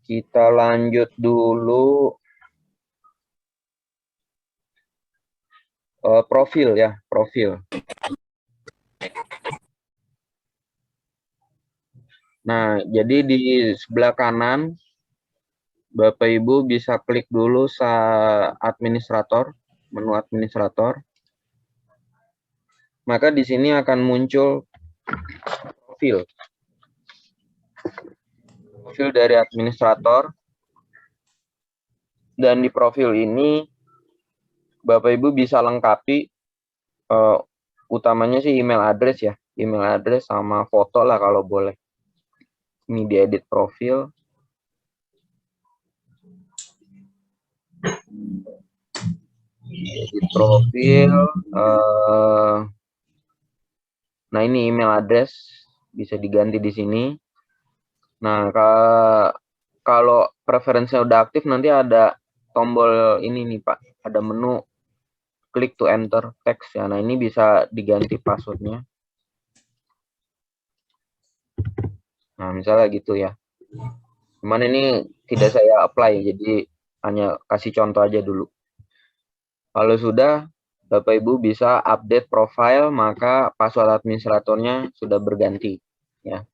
Kita lanjut dulu profil ya, profil. Nah, jadi di sebelah kanan Bapak Ibu bisa klik dulu administrator, menu administrator. Maka di sini akan muncul profil. Profil dari administrator. Dan di profil ini Bapak Ibu bisa lengkapi utamanya sih email address ya, email address sama foto lah kalau boleh. Ini diedit profil. Edit profil. Nah ini email address bisa diganti di sini. Nah kalau preferensinya udah aktif nanti ada tombol ini nih Pak, ada menu klik to enter text ya. Nah ini bisa diganti passwordnya. Nah misalnya gitu ya. Cuman ini tidak saya apply, jadi hanya kasih contoh aja dulu. Kalau sudah, Bapak Ibu bisa update profile, maka password administratornya sudah berganti. Ya.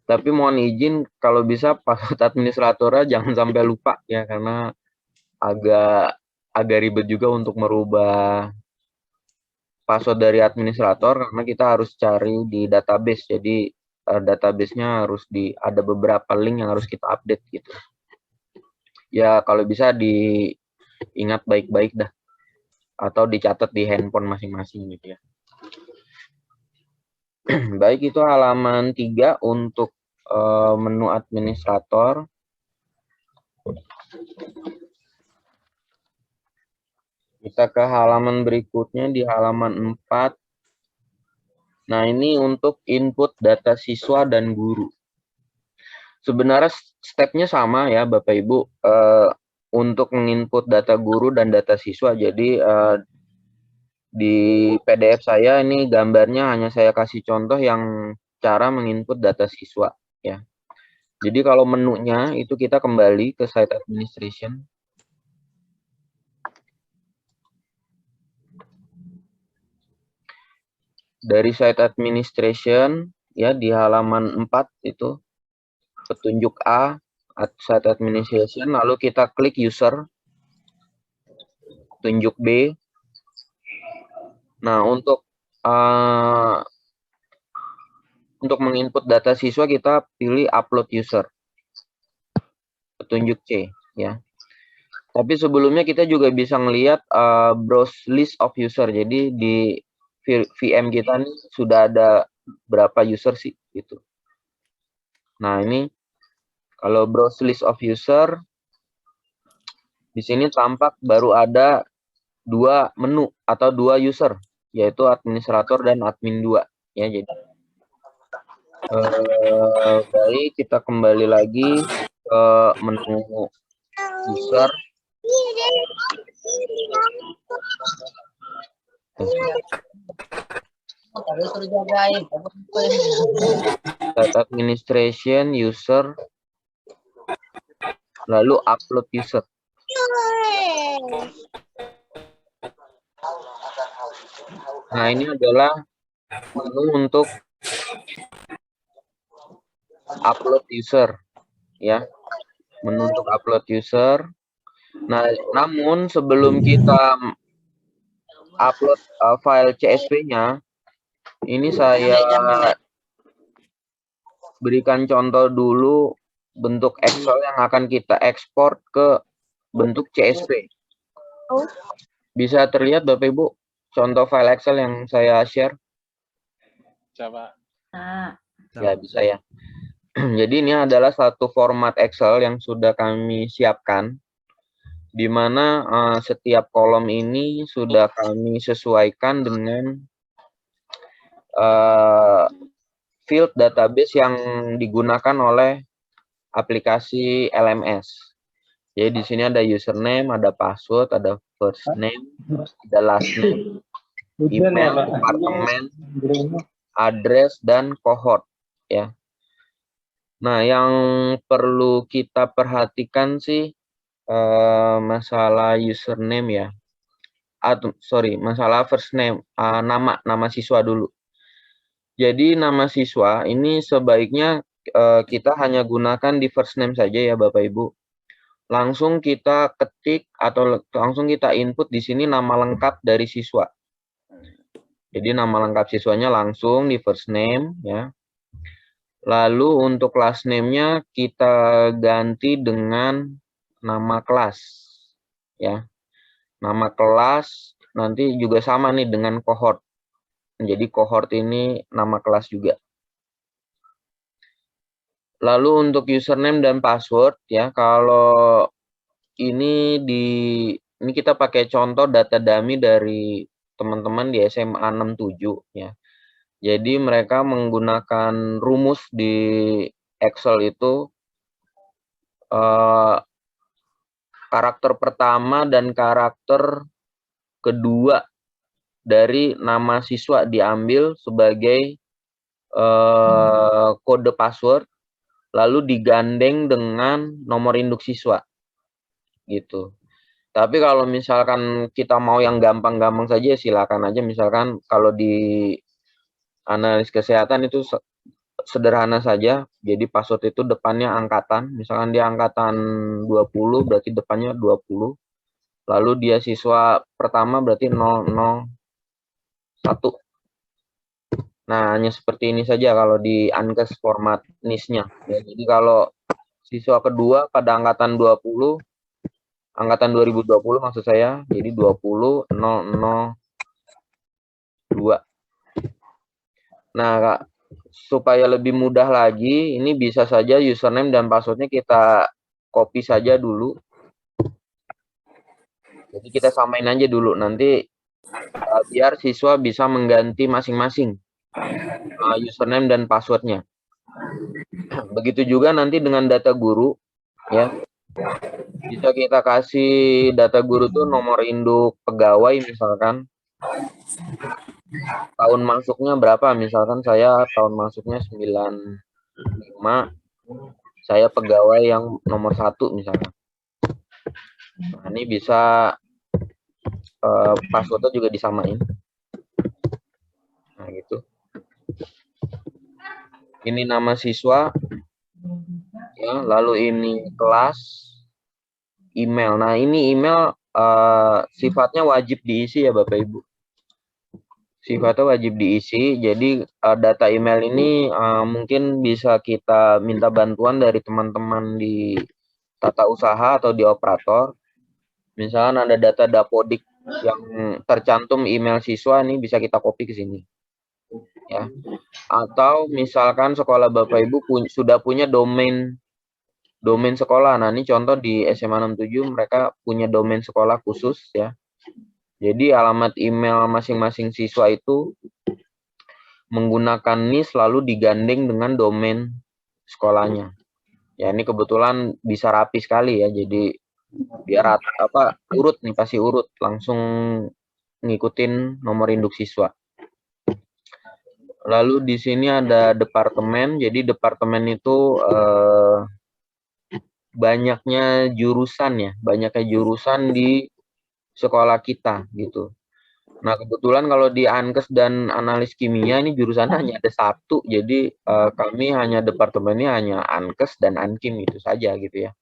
Tapi mohon izin, kalau bisa password administratornya jangan sampai lupa ya, karena agak ribet juga untuk merubah password dari administrator, karena kita harus cari di database. Jadi database-nya harus ada beberapa link yang harus kita update gitu. Ya kalau bisa diingat baik-baik dah, atau dicatat di handphone masing-masing gitu ya. Baik, itu halaman 3 untuk menu administrator. Kita ke halaman berikutnya di halaman 4. Nah, ini untuk input data siswa dan guru. Sebenarnya stepnya sama ya Bapak Ibu, untuk menginput data guru dan data siswa. Jadi di PDF saya ini gambarnya hanya saya kasih contoh yang cara menginput data siswa ya. Jadi kalau menunya itu kita kembali ke site administration. Dari site administration ya di halaman 4 itu petunjuk A, site administration, lalu kita klik user, petunjuk B. Nah, untuk menginput data siswa kita pilih upload user, petunjuk C ya. Tapi sebelumnya kita juga bisa ngelihat browse list of user. Jadi di VM kita nih sudah ada berapa user sih gitu. Nah, ini kalau browse list of user di sini tampak baru ada 2 menu atau 2 user, yaitu administrator dan admin 2 ya. Jadi baik, kita kembali lagi ke menu user. Site administration, user, lalu upload user. Nah, ini adalah menu untuk upload user ya. Menu untuk upload user. Nah, namun sebelum kita upload file CSV-nya, ini saya berikan contoh dulu bentuk Excel yang akan kita ekspor ke bentuk CSV. Bisa terlihat Bapak Ibu contoh file Excel yang saya share? Coba. Ya, bisa ya. Jadi ini adalah satu format Excel yang sudah kami siapkan, di mana setiap kolom ini sudah kami sesuaikan dengan field database yang digunakan oleh aplikasi LMS. Jadi di sini ada username, ada password, ada first name, ada last name, email, departemen, address, dan cohort ya. Nah, yang perlu kita perhatikan sih masalah username ya. Masalah first name, nama siswa dulu. Jadi nama siswa ini sebaiknya kita hanya gunakan di first name saja ya Bapak Ibu. Langsung kita ketik atau langsung kita input di sini nama lengkap dari siswa. Jadi nama lengkap siswanya langsung di first name ya. Lalu untuk last name-nya kita ganti dengan nama kelas ya. Nama kelas nanti juga sama nih dengan cohort. Jadi cohort ini nama kelas juga. Lalu untuk username dan password ya, kalau ini kita pakai contoh data dummy dari teman-teman di SMA 67 ya. Jadi mereka menggunakan rumus di Excel itu karakter pertama dan karakter kedua dari nama siswa diambil sebagai kode password, lalu digandeng dengan nomor induk siswa gitu. Tapi kalau misalkan kita mau yang gampang-gampang saja silakan aja, misalkan kalau di analis kesehatan itu sederhana saja, jadi password itu depannya angkatan, misalkan dia angkatan 20 berarti depannya 20, lalu dia siswa pertama berarti 001. Nah, hanya seperti ini saja kalau di Ankes format NIS-nya. Ya, jadi kalau siswa kedua pada angkatan 20, angkatan 2020 maksud saya, jadi 20.002. Nah, Kak, supaya lebih mudah lagi, ini bisa saja username dan passwordnya kita copy saja dulu. Jadi kita samain aja dulu, nanti biar siswa bisa mengganti masing-masing username dan passwordnya. Begitu juga nanti dengan data guru, ya. Bisa kita kasih data guru tuh nomor induk pegawai misalkan. Tahun masuknya berapa? Misalkan saya tahun masuknya 95, saya pegawai yang nomor 1 misalkan. Nah, ini bisa passwordnya juga disamain. Nah, gitu. Ini nama siswa, ya, lalu ini kelas, email. Nah, ini email sifatnya wajib diisi ya Bapak Ibu. Sifatnya wajib diisi, jadi data email ini mungkin bisa kita minta bantuan dari teman-teman di tata usaha atau di operator. Misalkan ada data dapodik yang tercantum email siswa, ini bisa kita copy ke sini. Ya. Atau misalkan sekolah Bapak Ibu sudah punya domain sekolah. Nah, ini contoh di SMA 67 mereka punya domain sekolah khusus ya. Jadi alamat email masing-masing siswa itu menggunakan NIS lalu digandeng dengan domain sekolahnya. Ya, ini kebetulan bisa rapi sekali ya. Jadi biar urut nih, pasti urut, langsung ngikutin nomor induk siswa. Lalu di sini ada departemen. Jadi departemen itu banyaknya jurusan ya, banyaknya jurusan di sekolah kita gitu. Nah, kebetulan kalau di Ankes dan analis kimia ini jurusannya hanya ada 1, jadi kami hanya departemennya hanya Ankes dan Ankim itu saja gitu ya.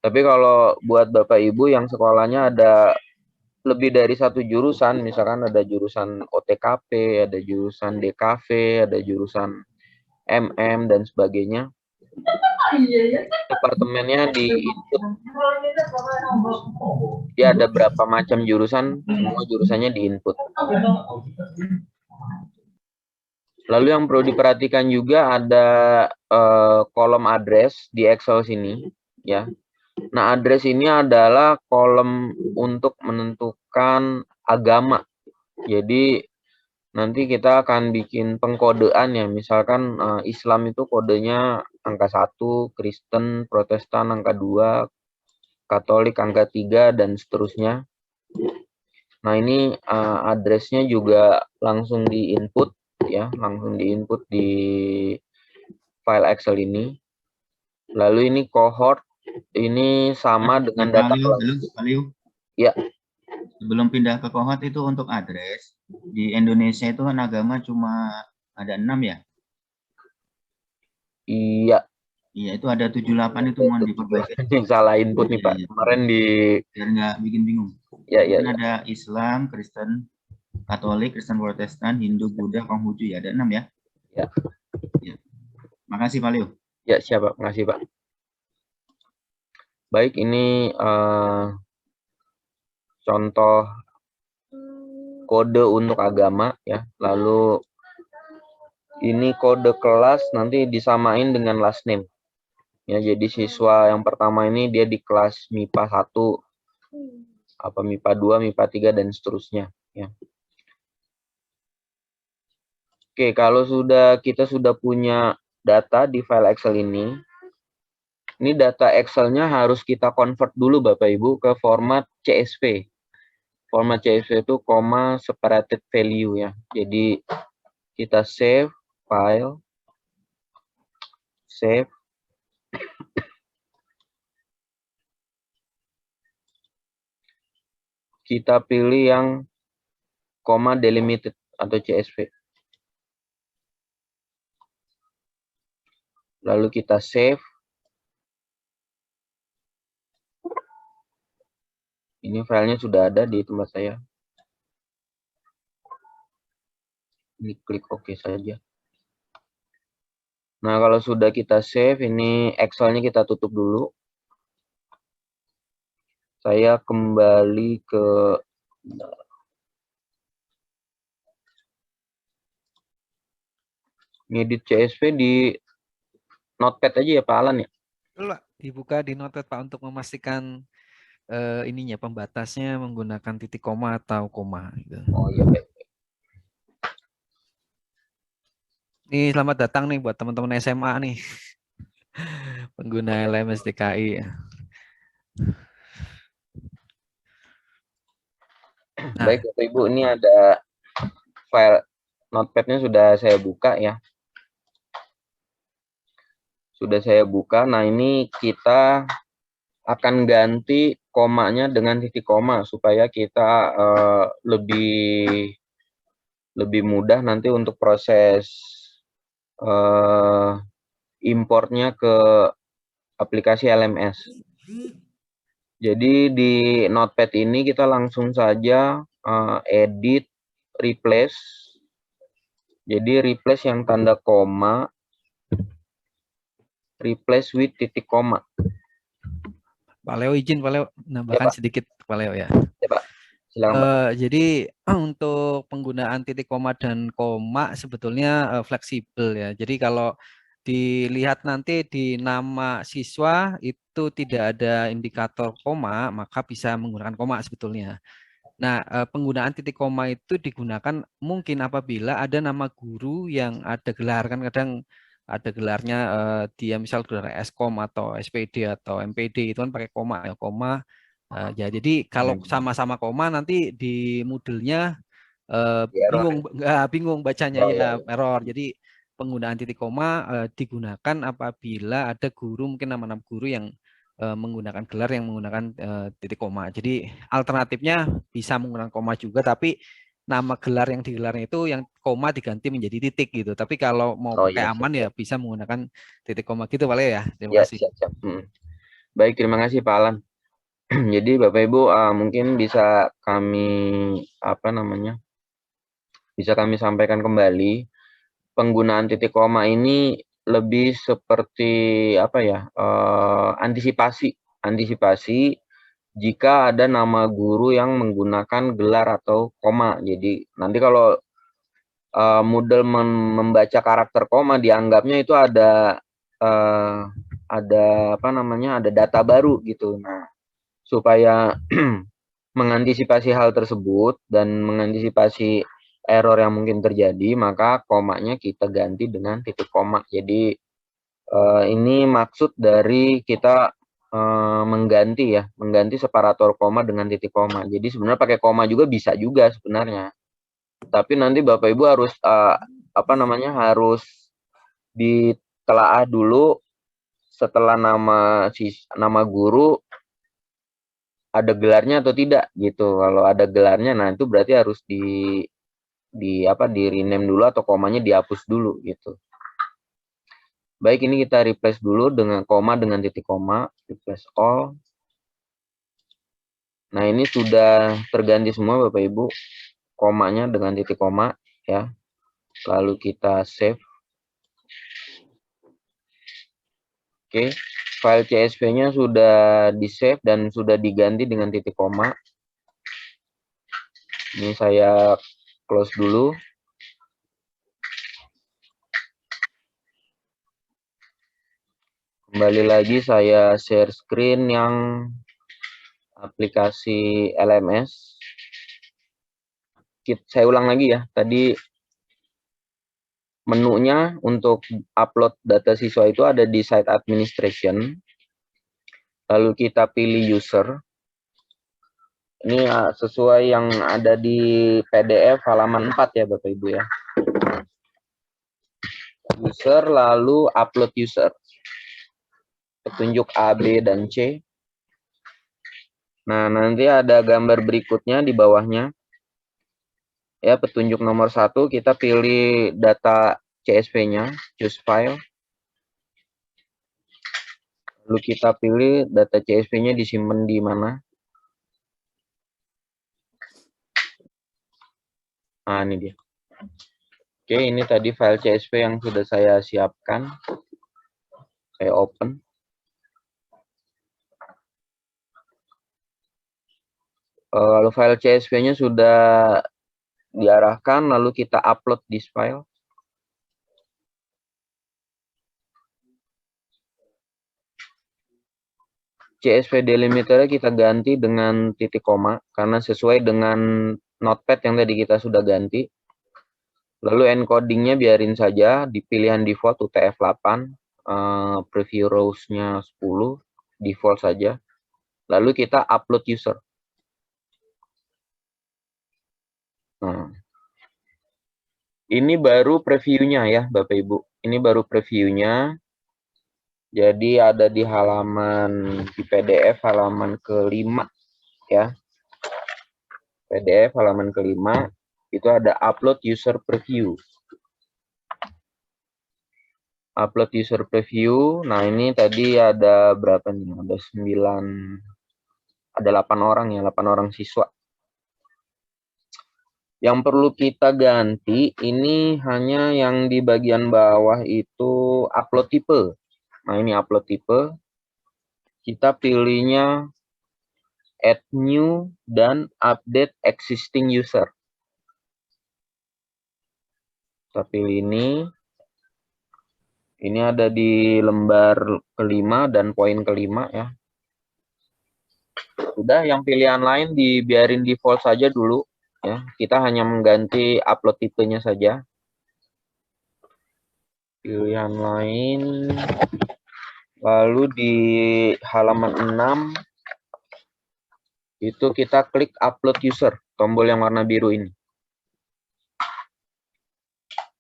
Tapi kalau buat Bapak Ibu yang sekolahnya ada lebih dari 1 jurusan, misalkan ada jurusan OTKP, ada jurusan DKV, ada jurusan MM dan sebagainya, departemennya di input. Dia ada berapa macam jurusan, semua jurusannya di input. Lalu yang perlu diperhatikan juga ada kolom address di Excel sini ya. Nah, address ini adalah kolom untuk menentukan agama. Jadi nanti kita akan bikin pengkodean ya. Misalkan Islam itu kodenya angka 1, Kristen, Protestan angka 2, Katolik angka 3 dan seterusnya. Nah, ini addressnya juga langsung di input ya, langsung di input di file Excel ini. Lalu ini cohort, ini sama dengan data kelas. Ya. Sebelum pindah ke cohort itu untuk address, di Indonesia itu kan agama cuma ada 6 ya? Iya. Iya, itu ada 78 itu mohon diperbaiki. Salah input nih, Pak. Kemarin di... Biar nggak bikin bingung. Ya, ya, kan ya. Ada Islam, Kristen, Katolik, Kristen Protestan, Hindu, Buddha, Konghucu ya, ada 6 ya? Ya. Ya. Makasih Pak Leo. Ya, siap Pak. Makasih Pak. Baik, ini contoh kode untuk agama ya. Lalu ini kode kelas nanti disamain dengan last name. Ya, jadi siswa yang pertama ini dia di kelas MIPA 1, apa MIPA 2, MIPA 3 dan seterusnya ya. Oke, kalau kita sudah punya data di file Excel ini data Excel-nya harus kita convert dulu Bapak Ibu ke format CSV. Format CSV itu comma separated value ya. Jadi kita save file, save. Kita pilih yang comma delimited atau CSV. Lalu kita save. Ini filenya sudah ada di tempat saya. Ini klik OK saja. Nah, kalau sudah kita save, ini Excel-nya kita tutup dulu. Saya kembali ke ngedit CSV di Notepad aja ya Pak Alan ya? Betul Pak, dibuka di Notepad Pak untuk memastikan ininya pembatasnya menggunakan titik koma atau koma. Gitu. Oh iya baik. Nih selamat datang nih buat teman-teman SMA nih, pengguna LMS DKI. Nah. Baik Bapak Ibu, ini ada file Notepad-nya sudah saya buka ya. Sudah saya buka. Nah, ini kita akan ganti komanya dengan titik koma supaya kita lebih mudah nanti untuk proses importnya ke aplikasi LMS. Jadi di Notepad ini kita langsung saja edit, replace. Jadi replace yang tanda koma, replace with titik koma. Pak Leo izin Pak Leo nambahkan ya, sedikit Pak Leo ya. Ya Pak. Silakan, Pak. Jadi untuk penggunaan titik koma dan koma sebetulnya fleksibel ya. Jadi kalau dilihat nanti di nama siswa itu tidak ada indikator koma, maka bisa menggunakan koma sebetulnya. Nah, penggunaan titik koma itu digunakan mungkin apabila ada nama guru yang ada gelar, kan kadang ada gelarnya dia misal gelar Eskom atau SPD atau MPD itu kan pakai koma ya, koma. Ya, jadi kalau sama-sama koma nanti di Moodle-nya bingung bacanya ya, error. Jadi penggunaan titik koma digunakan apabila ada guru, mungkin nama-nama guru yang menggunakan gelar yang menggunakan titik koma. Jadi alternatifnya bisa menggunakan koma juga, tapi nama gelar yang digelarnya itu yang koma diganti menjadi titik gitu. Tapi kalau mau pakai aman ya bisa menggunakan titik koma gitu Pak Leo ya. Terima kasih. Siap. Baik, terima kasih Pak Alan. Jadi Bapak Ibu mungkin bisa kami bisa kami sampaikan kembali, penggunaan titik koma ini lebih seperti antisipasi jika ada nama guru yang menggunakan gelar atau koma. Jadi nanti kalau Moodle membaca karakter koma, dianggapnya itu ada data baru gitu. Nah, supaya mengantisipasi hal tersebut dan mengantisipasi error yang mungkin terjadi, maka komanya kita ganti dengan titik koma. Jadi ini maksud dari kita mengganti separator koma dengan titik koma. Jadi sebenarnya pakai koma juga bisa juga sebenarnya. Tapi nanti Bapak Ibu harus harus ditelaah dulu setelah nama guru ada gelarnya atau tidak gitu. Kalau ada gelarnya, nah itu berarti harus di rename dulu atau komanya dihapus dulu gitu. Baik, ini kita replace dulu dengan koma dengan titik koma, replace all. Nah, ini sudah terganti semua Bapak Ibu, komanya dengan titik koma ya. Lalu kita save. Oke, file CSV-nya sudah di-save dan sudah diganti dengan titik koma. Ini saya close dulu. Kembali lagi saya share screen yang aplikasi LMS. Saya ulang lagi ya, tadi menunya untuk upload data siswa itu ada di site administration. Lalu kita pilih user. Ini sesuai yang ada di PDF halaman 4 ya Bapak Ibu ya. User lalu upload user. Petunjuk A, B, dan C. Nah, nanti ada gambar berikutnya di bawahnya. Ya, petunjuk nomor 1 kita pilih data CSV-nya, choose file. Lalu kita pilih data CSV-nya disimpan di mana. Nah, ini dia. Oke, ini tadi file CSV yang sudah saya siapkan. Saya open. Lalu file CSV-nya sudah diarahkan, lalu kita upload this file. CSV delimiter kita ganti dengan titik koma, karena sesuai dengan notepad yang tadi kita sudah ganti. Lalu encodingnya biarin saja, di pilihan default UTF-8, preview rows-nya 10, default saja. Lalu kita upload user. Nah, ini baru previewnya ya Bapak Ibu. Ini baru previewnya. Jadi ada di halaman di PDF halaman ke-5 ya. PDF halaman ke-5 itu ada upload user preview. Upload user preview. Nah, ini tadi ada berapa nih? Ada 8 orang ya, 8 orang siswa. Yang perlu kita ganti ini hanya yang di bagian bawah itu upload tipe. Nah, ini upload tipe. Kita pilihnya add new dan update existing user. Kita pilih ini. Ini ada di lembar ke-5 dan poin ke-5 ya. Sudah, yang pilihan lain dibiarin default saja dulu. Ya, kita hanya mengganti upload tipenya saja. Pilihan lain. Lalu di halaman 6 itu kita klik upload user, tombol yang warna biru ini.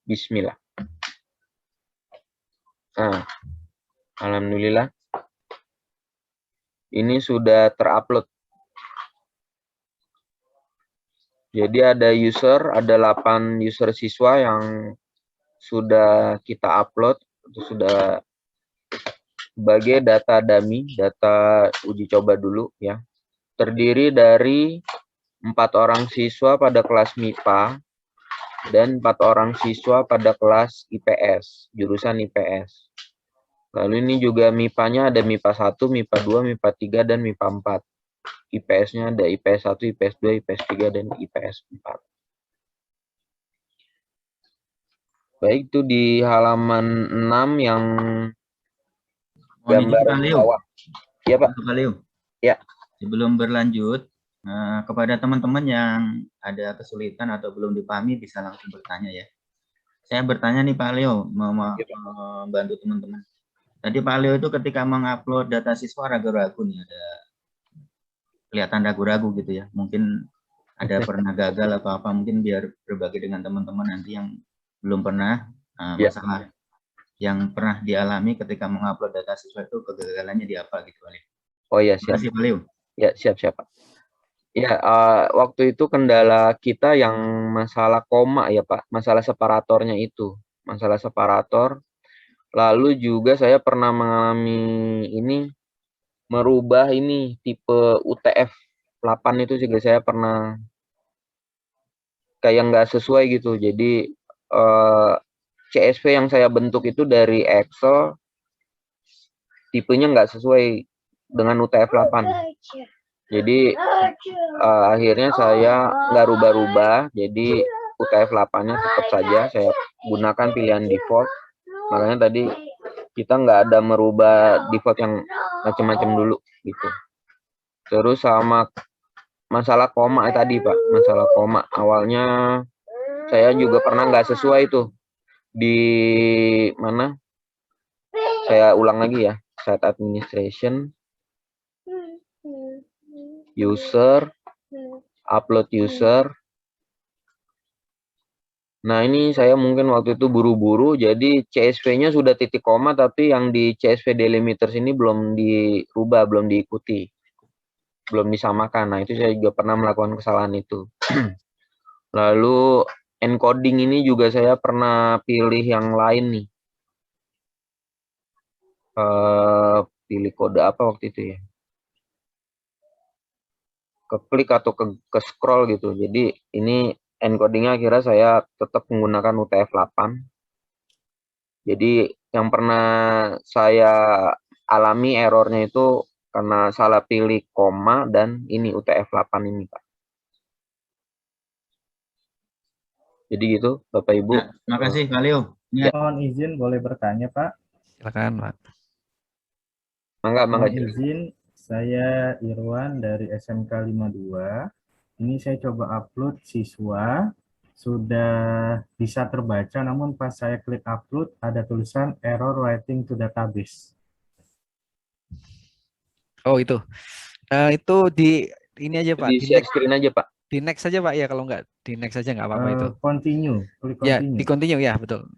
Bismillah. Nah, alhamdulillah. Ini sudah terupload. Jadi ada user, ada 8 user siswa yang sudah kita upload, itu sudah sebagai data dummy, data uji coba dulu ya. Terdiri dari 4 orang siswa pada kelas MIPA dan 4 orang siswa pada kelas IPS, jurusan IPS. Lalu ini juga MIPA-nya ada MIPA 1, MIPA 2, MIPA 3, dan MIPA 4. IPS-nya ada IPS 1, IPS 2, IPS 3, dan IPS 4. Baik, itu di halaman 6 yang gambar di bawah. Iya, Pak. Pak Leo. Ya. Sebelum berlanjut, kepada teman-teman yang ada kesulitan atau belum dipahami bisa langsung bertanya ya. Saya bertanya nih Pak Leo, membantu teman-teman. Tadi Pak Leo itu ketika mengupload data siswa ragu-ragu nih, ada kelihatan ragu-ragu gitu ya. Mungkin ada pernah gagal atau apa, mungkin biar berbagi dengan teman-teman nanti yang belum pernah masalah yang pernah dialami ketika mengupload data siswa itu kegagalannya di apa gitu, Pak Leo. Oh ya, Terima siap. kasih, Pak Leo. Ya, siap, Pak. Ya, waktu itu kendala kita yang masalah koma ya, Pak. Masalah separatornya itu. Masalah separator. Lalu juga saya pernah mengalami ini, merubah ini, tipe UTF 8 itu juga saya pernah kayak nggak sesuai gitu. Jadi, CSV yang saya bentuk itu dari Excel, tipenya nggak sesuai dengan UTF 8. Jadi akhirnya saya nggak rubah-rubah, jadi UTF 8-nya tetap saja saya gunakan pilihan default. Makanya tadi kita nggak ada merubah default yang macam-macam dulu gitu. Terus sama masalah koma tadi, Pak, masalah koma. Awalnya saya juga pernah nggak sesuai itu. Di mana? Saya ulang lagi ya. Site administration, user, upload user. Nah, ini saya mungkin waktu itu buru-buru, jadi CSV-nya sudah titik koma, tapi yang di CSV delimiters ini belum dirubah, belum diikuti, belum disamakan. Nah, itu saya juga pernah melakukan kesalahan itu. Lalu encoding ini juga saya pernah pilih yang lain nih. Pilih kode apa waktu itu ya? Keklik atau ke scroll gitu. Jadi ini encodingnya akhirnya saya tetap menggunakan UTF-8. Jadi yang pernah saya alami errornya itu karena salah pilih koma dan ini UTF-8 ini, Pak. Jadi gitu, Bapak Ibu. Ya, terima kasih, Pak Leo. Ya. Mohon izin boleh bertanya, Pak? Silakan, Pak. Mangga. Mohon izin, saya Irwan dari SMK 52. Ini saya coba upload siswa, sudah bisa terbaca, namun pas saya klik upload ada tulisan error writing to database. Oh itu di ini aja Pak. Di share screen aja Pak. Di next saja Pak ya, kalau nggak di next saja nggak apa-apa itu. Continue, klik ya continue. di continue ya betul.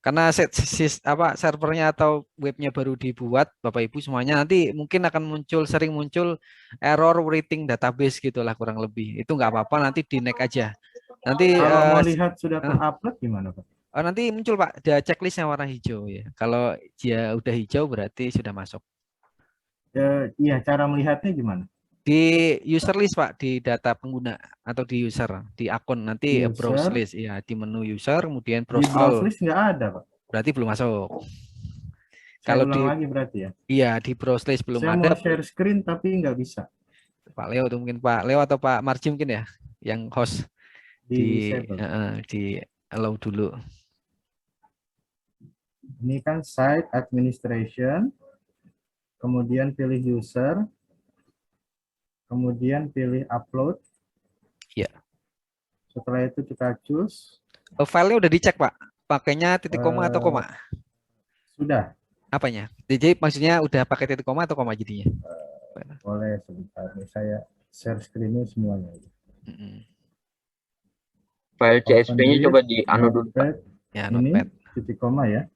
Karena servernya atau webnya baru dibuat, Bapak Ibu semuanya nanti mungkin akan sering muncul error writing database gitulah kurang lebih. Itu nggak apa-apa, nanti di next aja. Nanti kalau mau lihat sudah terupload gimana Pak? Nanti muncul Pak, ada checklistnya warna hijau ya. Kalau dia udah hijau berarti sudah masuk. Iya, cara melihatnya gimana? Di user list Pak, di data pengguna atau di user, di akun nanti user, browse list ya, di menu user kemudian browse all. Di browse list nggak ada Pak. Berarti belum masuk. Kalau lagi berarti ya. Iya, di browse list belum saya ada. Saya mau share screen tapi nggak bisa. Pak Leo itu mungkin Pak Leo atau Pak Marji mungkin ya, yang host di allow dulu. Ini kan site administration, kemudian pilih user, kemudian pilih upload. Ya. Setelah itu kita choose. Filenya udah dicek Pak, pakainya titik koma atau koma? Sudah. Apanya? Jadi maksudnya udah pakai titik koma atau koma jadinya? Boleh sebentar, saya share screen-nya semuanya. File CSV-nya coba di dulu Pak. Ya, Notepad. Titik koma ya.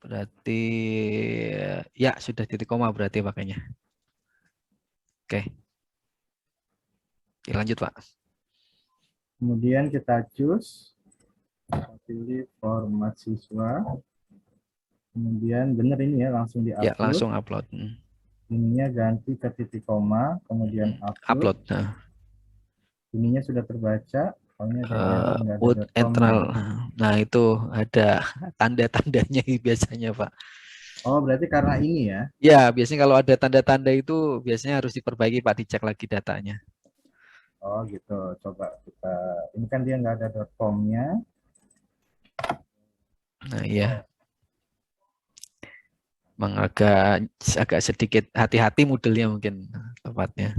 Berarti ya sudah titik koma berarti pakainya. Oke. Lanjut Pak. Kemudian kita choose, pilih format siswa. Kemudian benar ini ya, langsung di-upload. Ya, langsung upload. Ininya ganti ke titik koma, kemudian upload. Nah. Ininya sudah terbaca. Internal. Nah, itu ada tanda-tandanya biasanya Pak. Oh, berarti karena ini ya? Ya, biasanya kalau ada tanda-tanda itu biasanya harus diperbaiki Pak, dicek lagi datanya. Oh gitu, coba kita, ini kan dia nggak ada .com-nya. Nah iya, memang agak sedikit hati-hati modelnya mungkin tepatnya.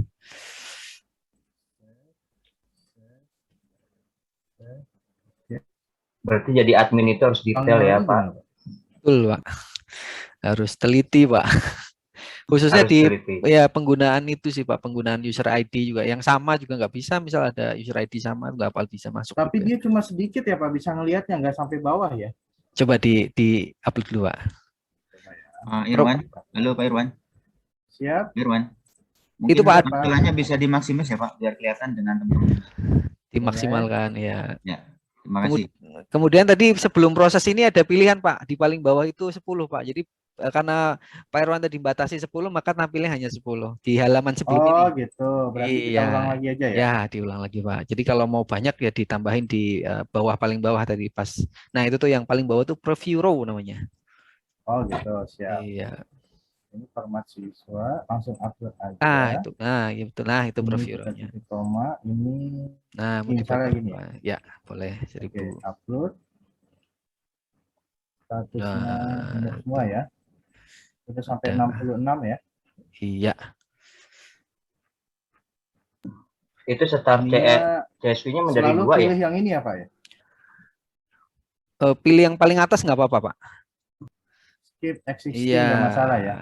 Berarti jadi admin itu harus detail ya Pak? Betul Pak, harus teliti Pak. Khususnya harus di ya penggunaan itu sih Pak, penggunaan user ID juga yang sama juga nggak bisa, misal ada user ID sama nggak apa bisa masuk. Tapi dia cuma sedikit ya Pak, bisa ngelihatnya nggak sampai bawah ya? Coba di upload dulu, Pak. Irwan, halo Pak Irwan. Siap. Irwan. Itu, Mungkin Pak, tampilannya bisa dimaksimis ya Pak, biar kelihatan dengan teman-teman. dimaksimalkan ya. Ya, terima kasih. Kemudian tadi sebelum proses ini ada pilihan, Pak. Di paling bawah itu 10, Pak. Jadi karena Pak Irwan tadi dibatasi 10, maka tampilnya hanya 10 di halaman sebelum ini. Oh gitu, berarti kita Iya. ulang lagi aja ya? Ya, diulang lagi, Pak. Jadi kalau mau banyak ya ditambahin di bawah, paling bawah tadi pas. Nah, itu tuh yang paling bawah tuh preview row namanya. Oh gitu, siap. Iya. Ini format siswa, langsung upload aja. Itu. Nah, ya betul. Nah, itu Ini preview kita row-nya. titik koma, ini Nah, mau misalnya dibuat gini berapa? Ya, boleh 1000. Oke, upload. Statusnya Nah, benar semua ya. Sudah sampai udah. 66 ya. Iya. Itu start CSV-nya menjadi Selalu 2 ya? pilih yang ini ya Pak ya? Pilih yang paling atas nggak apa-apa, Pak. Skip existing Iya. nggak masalah ya.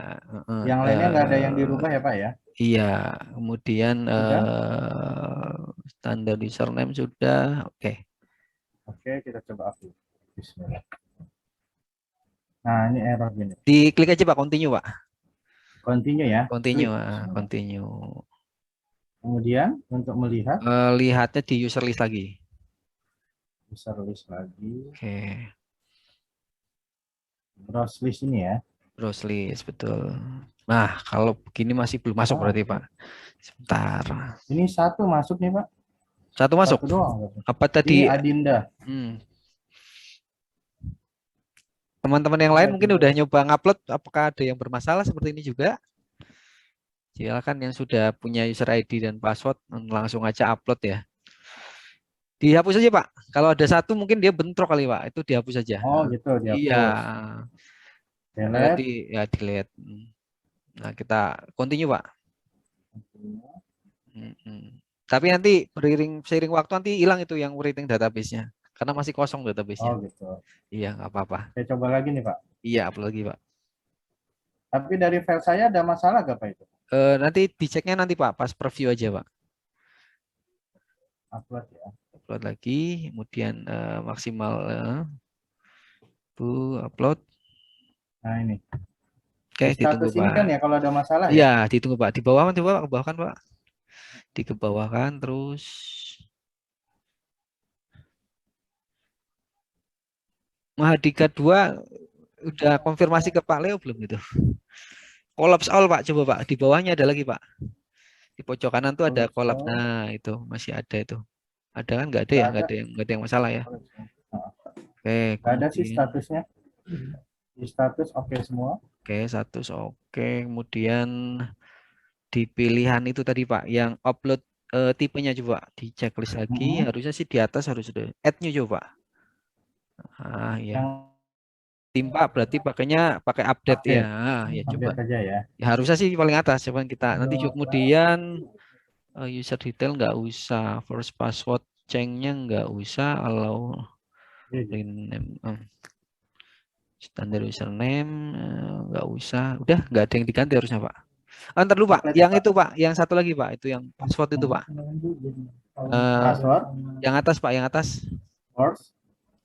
Yang lainnya nggak ada yang dirubah ya Pak ya? Iya. Kemudian standar username sudah. Oke. Oke, kita coba upload. Bismillah. Nah, ini error gini. Diklik aja, Pak, continue, Pak. Continue ya. Continue, Klik. continue. Kemudian untuk melihat Lihatnya di user list lagi. user list lagi. Oke. Browse list ini ya. Browse list, betul. Nah, kalau begini masih belum masuk berarti, Pak. Sebentar. Ini satu masuk nih, Pak. Satu masuk. Satu doang. Apa tadi? Ini Adinda. Teman-teman yang lain mungkin udah nyoba ngupload, apakah ada yang bermasalah seperti ini juga? Silakan yang sudah punya user ID dan password langsung aja upload ya. Dihapus aja, Pak. Kalau ada satu mungkin dia bentrok kali, Pak. Itu dihapus aja. Oh gitu, dihapus. Iya. Delete. Ya delete. Nah, kita continue, Pak. Tapi nanti seiring waktu nanti hilang itu yang rating database-nya. Karena masih kosong database-nya. Oh gitu. Iya, nggak apa-apa. Saya coba lagi nih, Pak. Iya, upload lagi, Pak. Tapi dari file saya ada masalah nggak, Pak, itu? Nanti diceknya nanti, Pak, pas preview aja, Pak. Upload ya. Upload lagi, kemudian maksimal upload. Nah ini. Oke, ditunggu, status ini Pak. kan ya kalau ada masalah ya. Iya, ditunggu, Pak. Di bawah, ke bawah kan, Pak. Dikebawahkan terus. Mahardika 2 udah konfirmasi ke Pak Leo belum itu? Collapse all, Pak. Coba, Pak. Di bawahnya ada lagi, Pak. Di pojok kanan tuh ada collapse. Nah, itu masih ada itu. Ada kan? Nggak ada ya? Nggak ada yang masalah ya. Oke. Nggak ada sih statusnya. Di status oke semua. Oke, status oke. Kemudian di pilihan itu tadi, Pak, yang upload tipenya coba di checklist lagi. Harusnya sih di atas harus ada add-nya coba. Ah, ya. Timpa berarti pakainya pakai update ya. Ya coba. Aja ya. Ya, harusnya sih paling atas. Coba kita nanti kemudian user detail nggak usah, first password change-nya nggak usah, allow rename, standar username nggak usah. Udah nggak ada yang diganti harusnya, Pak. Ntar dulu, Pak. Yang itu, Pak. Yang satu lagi, Pak. Itu yang password itu, Pak. Password. Yang atas, Pak. Yang atas.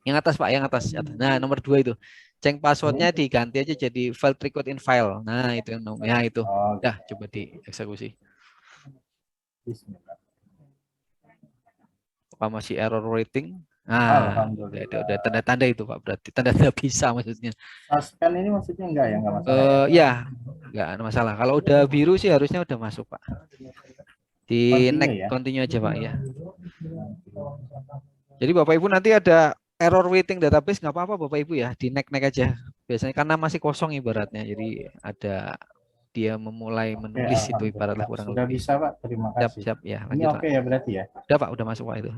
Yang atas, Pak. Yang atas. Nah, nomor 2 itu. Change passwordnya diganti aja jadi file record in file. Nah, itu yang nomornya itu. Dah, coba dieksekusi. Apa masih error rating? Nah, udah tanda-tanda itu, Pak. Berarti tanda-tanda bisa maksudnya. Suspend ini maksudnya enggak ya? Enggak masalah. Ya, enggak ada masalah. Kalau udah biru sih harusnya udah masuk, Pak. Di next continue aja, Pak, ya. Jadi Bapak Ibu nanti ada error waiting database nggak apa-apa Bapak Ibu ya, di next aja. Biasanya karena masih kosong ibaratnya. Jadi ada dia memulai menulis itu ibaratnya kurang sudah lebih. Bisa, Pak. Terima kasih. Siap ya. Ini oke ya berarti ya. Udah, Pak, udah masuk, Pak, itu.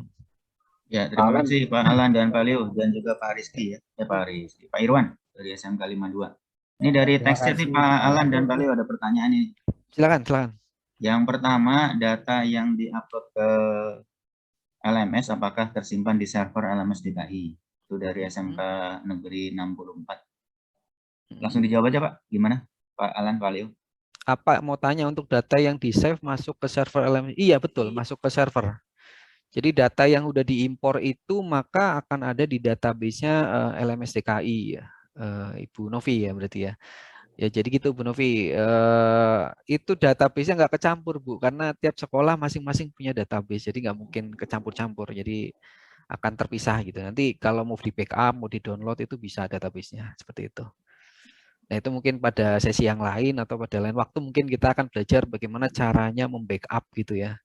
Ya, terima kasih Pak Alan dan Pak Leo dan juga Pak Rizky ya. Pak Rizky, Pak Irwan dari SMK 52. Ini dari teks chat nih Pak Alan dan Pak Leo ada pertanyaan nih. Silakan. Yang pertama, data yang diupload ke LMS apakah tersimpan di server LMS DKI? Itu dari SMK Negeri 64. Langsung dijawab aja, Pak. Gimana? Pak Alan, Pak Leo. Apa mau tanya untuk data yang di save masuk ke server LMS? Iya, betul, masuk ke server. Jadi data yang udah diimpor itu maka akan ada di database-nya LMS DKI ya. Ibu Novi ya berarti ya. Ya jadi gitu Bu Novi. Itu database-nya nggak kecampur Bu, karena tiap sekolah masing-masing punya database. Jadi nggak mungkin kecampur-campur. Jadi akan terpisah gitu. Nanti kalau mau di backup, mau di download itu bisa database-nya seperti itu. Nah itu mungkin pada sesi yang lain atau pada lain waktu mungkin kita akan belajar bagaimana caranya membackup gitu ya.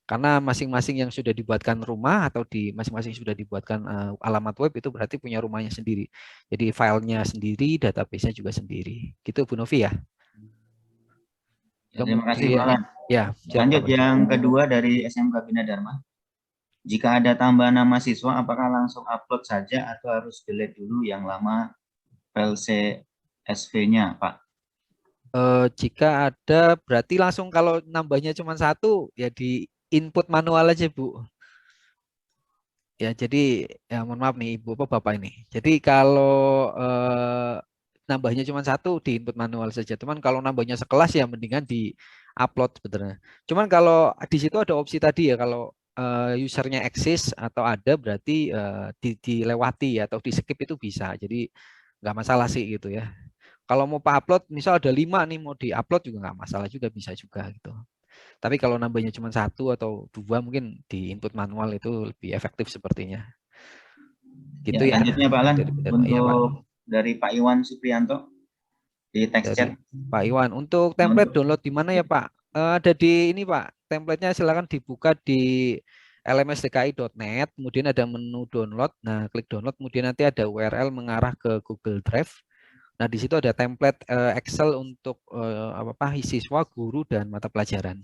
Karena masing-masing yang sudah dibuatkan rumah atau di masing-masing sudah dibuatkan alamat web itu berarti punya rumahnya sendiri. Jadi filenya sendiri, database-nya juga sendiri. Gitu Bu Novi ya. Ya, terima kasih Pak Kemudian Alan. ya, Lanjut silakan, Pak. yang kedua dari SMK Bina Dharma. Jika ada tambahan nama siswa, apakah langsung upload saja atau harus delete dulu yang lama file CSV-nya, Pak? Jika ada berarti langsung kalau nambahnya cuma satu ya di input manual aja Bu. Ya jadi ya mohon maaf nih Ibu apa Bapak ini. Jadi kalau nambahnya cuma satu di input manual saja. Cuman kalau nambahnya sekelas ya mendingan di upload sebenarnya. Cuman kalau di situ ada opsi tadi ya kalau usernya eksis atau ada berarti dilewati atau di skip itu bisa. Jadi nggak masalah sih gitu ya. Kalau mau upload misal ada 5 nih mau di upload juga nggak masalah juga bisa juga gitu. Tapi kalau nambahnya cuma satu atau dua mungkin di input manual itu lebih efektif sepertinya. Gitu ya. Lanjutnya Pak Alan, Ya, Pak. untuk dari Pak Iwan Supriyanto di text chat. Dari Pak Iwan. Untuk template download di mana ya Pak? Ada di ini Pak. Templatenya silakan dibuka di lmsdki.net. Kemudian ada menu download. Nah, klik download. Kemudian nanti ada URL mengarah ke Google Drive. Nah, di situ ada template Excel untuk siswa, guru, dan mata pelajaran.